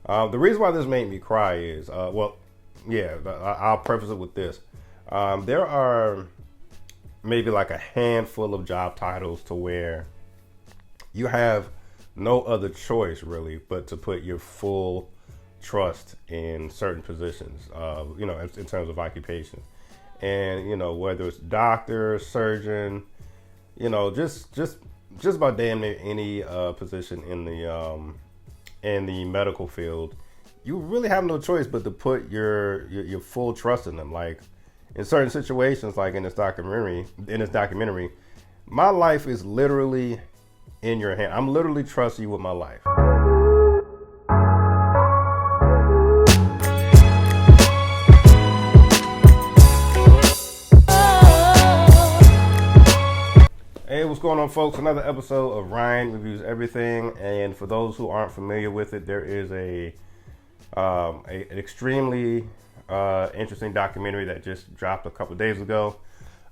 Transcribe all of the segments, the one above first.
The reason why this made me cry is, I'll preface it with this. There are maybe like a handful of job titles to where you have no other choice really but to put your full trust in certain positions, in terms of occupation. And, whether it's doctor, surgeon, just about damn near any position in the medical field, you really have no choice but to put your full trust in them. Like in certain situations, like in this documentary, my life is literally in your hand. I'm literally trusting you with my life. Hey, what's going on, folks? Another episode of Ryan Reviews Everything. And for those who aren't familiar with it, there is an extremely interesting documentary that just dropped a couple of days ago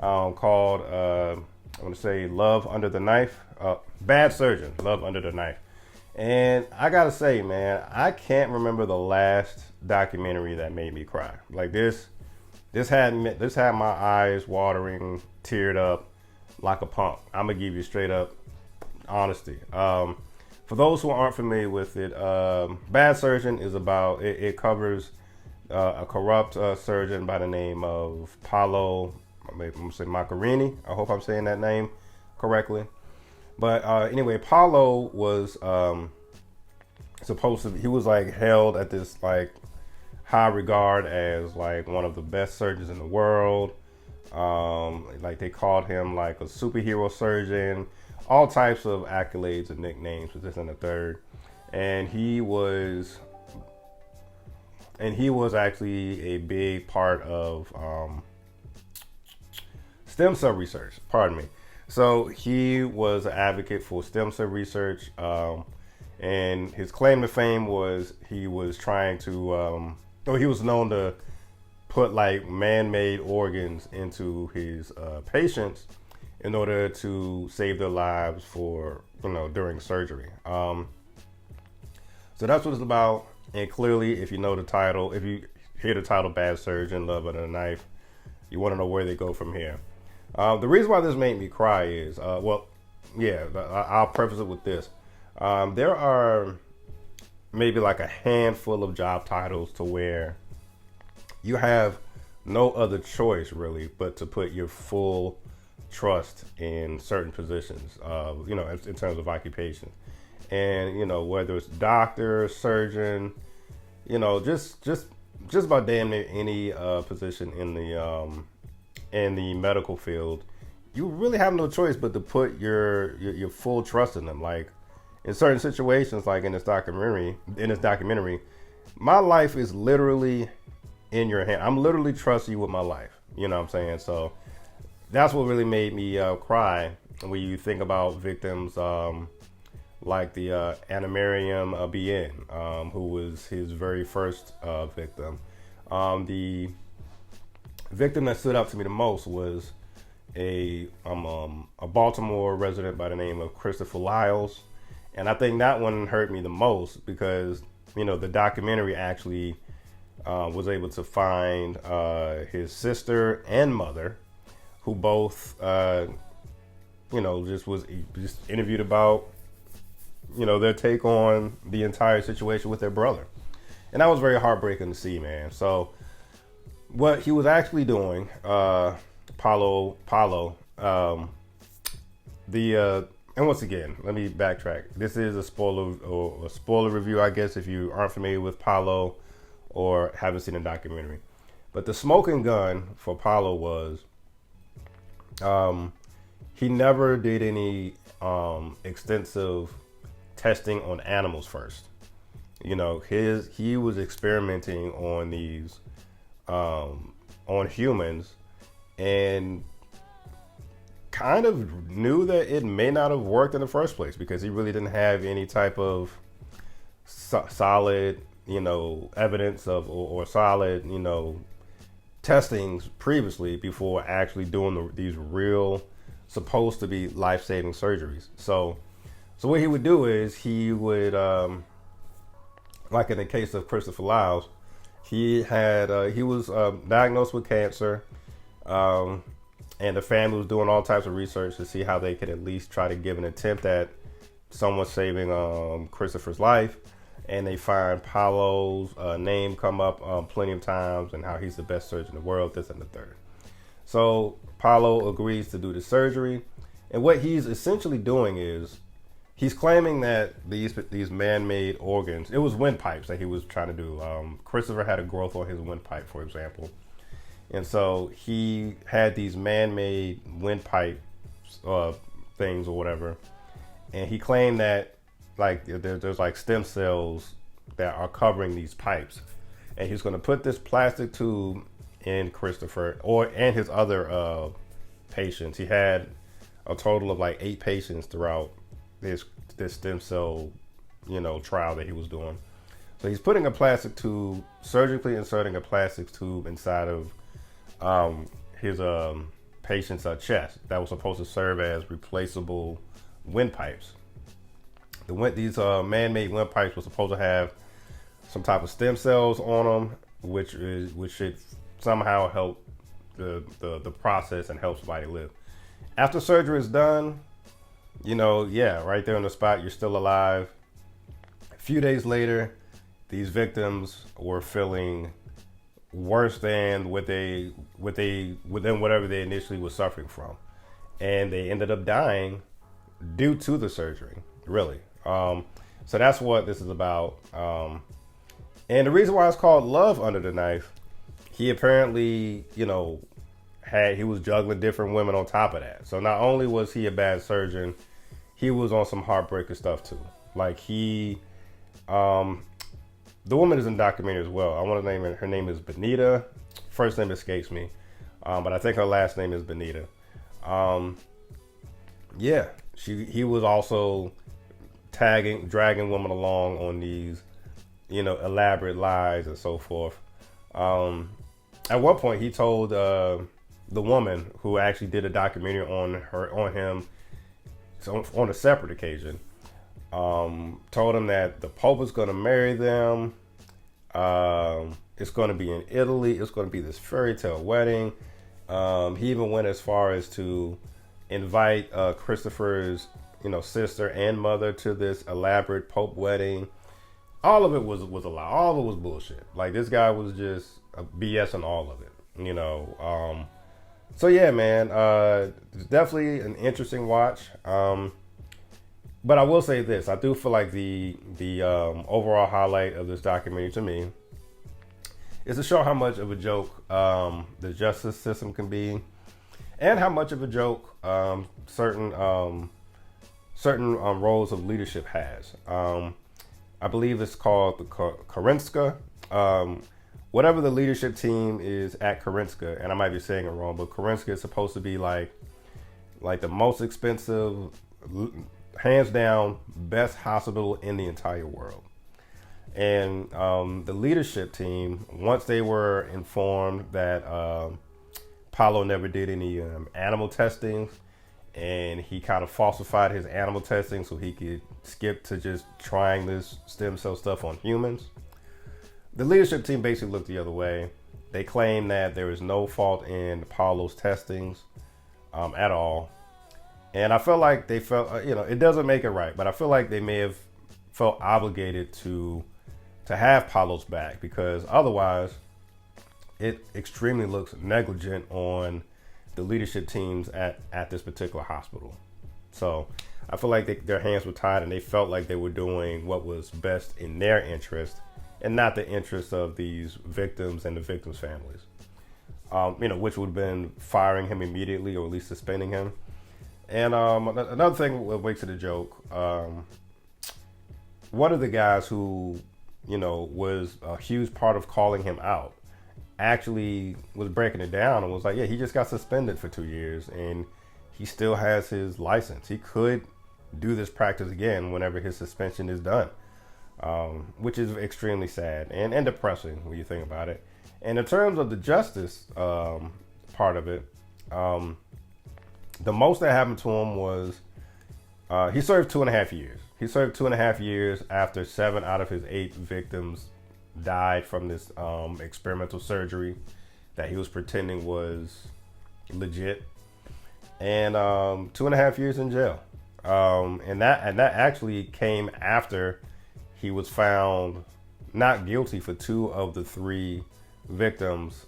called, I want to say, Love Under the Knife. Bad Surgeon, Love Under the Knife. And I gotta say, man, I can't remember the last documentary that made me cry. Like this had my eyes watering, teared up like a punk. I'm gonna give you straight up honesty. For those who aren't familiar with it, Bad Surgeon is about, it covers a corrupt surgeon by the name of Paolo, I'm gonna say Macchiarini. I hope I'm saying that name correctly. But anyway, Paolo was he was like held at this like high regard as like one of the best surgeons in the world. Like they called him like a superhero surgeon, all types of accolades and nicknames for this and the third. And he was actually a big part of stem cell research. Pardon me. So he was an advocate for stem cell research, and his claim to fame was he was trying to, he was known to put like man-made organs into his patients in order to save their lives for, during surgery. So that's what it's about. And clearly, if you know the title, if you hear the title Bad Surgeon, Love Under the Knife, you want to know where they go from here. The reason why this made me cry is, I'll preface it with this. There are maybe like a handful of job titles to where you have no other choice really but to put your full trust in certain positions, in terms of occupation. And, whether it's doctor, surgeon, just about damn near any position in the medical field, you really have no choice but to put your full trust in them. Like in certain situations, like in this documentary, my life is literally in your hand. I'm literally trusting you with my life. You know what I'm saying? So that's what really made me cry when you think about victims like the Anamariam BN, who was his very first victim. The victim that stood out to me the most was a Baltimore resident by the name of Christopher Lyles. And I think that one hurt me the most because, the documentary actually was able to find his sister and mother, who both, just interviewed about, their take on the entire situation with their brother. And that was very heartbreaking to see, man. So what he was actually doing, Paolo, and once again, let me backtrack. This is a spoiler review, I guess, if you aren't familiar with Paolo or haven't seen the documentary. But the smoking gun for Paolo was, he never did any extensive testing on animals first. He was experimenting on these, on humans, and kind of knew that it may not have worked in the first place because he really didn't have any type of solid, evidence of or solid, testings previously before actually doing these real, supposed to be life-saving surgeries. So what he would do is he would like in the case of Christopher Lyles, he was diagnosed with cancer, um, and the family was doing all types of research to see how they could at least try to give an attempt at someone saving Christopher's life. And they find Paolo's name come up plenty of times, and how he's the best surgeon in the world, this and the third. So Paolo agrees to do the surgery, and what he's essentially doing is he's claiming that these man-made organs, it was windpipes that he was trying to do. Christopher had a growth on his windpipe, for example, and so he had these man-made windpipe things or whatever, and he claimed that like there's like stem cells that are covering these pipes, and he's going to put this plastic tube in Christopher and his other patients. He had a total of like 8 patients throughout this stem cell trial that he was doing. So he's putting a plastic tube, surgically inserting a plastic tube inside of his patient's chest that was supposed to serve as replaceable windpipes. These man-made windpipes were supposed to have some type of stem cells on them, which should somehow help the process and help somebody live. After surgery is done, right there on the spot, you're still alive. A few days later, these victims were feeling worse than whatever they initially were suffering from, and they ended up dying due to the surgery. Really. So that's what this is about. And the reason why it's called Love Under the Knife, he apparently, he was juggling different women on top of that. So not only was he a bad surgeon, he was on some heartbreaking stuff too. Like the woman is in the documentary as well. I want to name her. Her name is Benita. First name escapes me, but I think her last name is Benita. He was also dragging women along on these, elaborate lies and so forth. At one point, he told the woman who actually did a documentary on him, on a separate occasion, told him that the Pope is going to marry them. It's going to be in Italy. It's going to be this fairy tale wedding. He even went as far as to invite Christopher's sister and mother to this elaborate Pope wedding. All of it was a lie. All of it was bullshit. Like, this guy was just BS on all of it, So yeah, man, it's definitely an interesting watch. But I will say this: I do feel like the overall highlight of this documentary to me is to show how much of a joke the justice system can be, and how much of a joke certain roles of leadership has. I believe it's called the Karinska. Whatever the leadership team is at Karinska, and I might be saying it wrong, but Karinska is supposed to be like the most expensive, hands down, best hospital in the entire world. And the leadership team, once they were informed that Paolo never did any animal testing, and he kind of falsified his animal testing so he could skip to just trying this stem cell stuff on humans, the leadership team basically looked the other way. They claimed that there was no fault in Paolo's testings at all. And I felt like they felt, it doesn't make it right, but I feel like they may have felt obligated to have Paolo's back, because otherwise it extremely looks negligent on the leadership teams at this particular hospital. So I feel like their hands were tied, and they felt like they were doing what was best in their interest and not the interest of these victims and the victims' families. Which would have been firing him immediately, or at least suspending him. And another thing that makes it a joke, one of the guys who, was a huge part of calling him out, actually was breaking it down and was like, yeah, he just got suspended for 2 years and he still has his license. He could do this practice again whenever his suspension is done, which is extremely sad and depressing when you think about it. And in terms of the justice part of it, the most that happened to him was he served 2.5 years. He served 2.5 years after 7 out of his 8 victims died from this experimental surgery that he was pretending was legit, and 2.5 years in jail. And that actually came after he was found not guilty for 2 of the 3 victims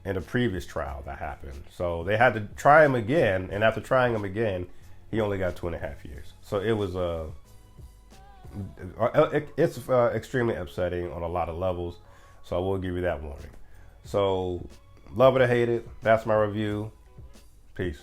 in a previous trial that happened. So they had to try him again, and after trying him again, he only got 2.5 years. So it was it's extremely upsetting on a lot of levels. So I will give you that warning. So love it or hate it, that's my review. Peace.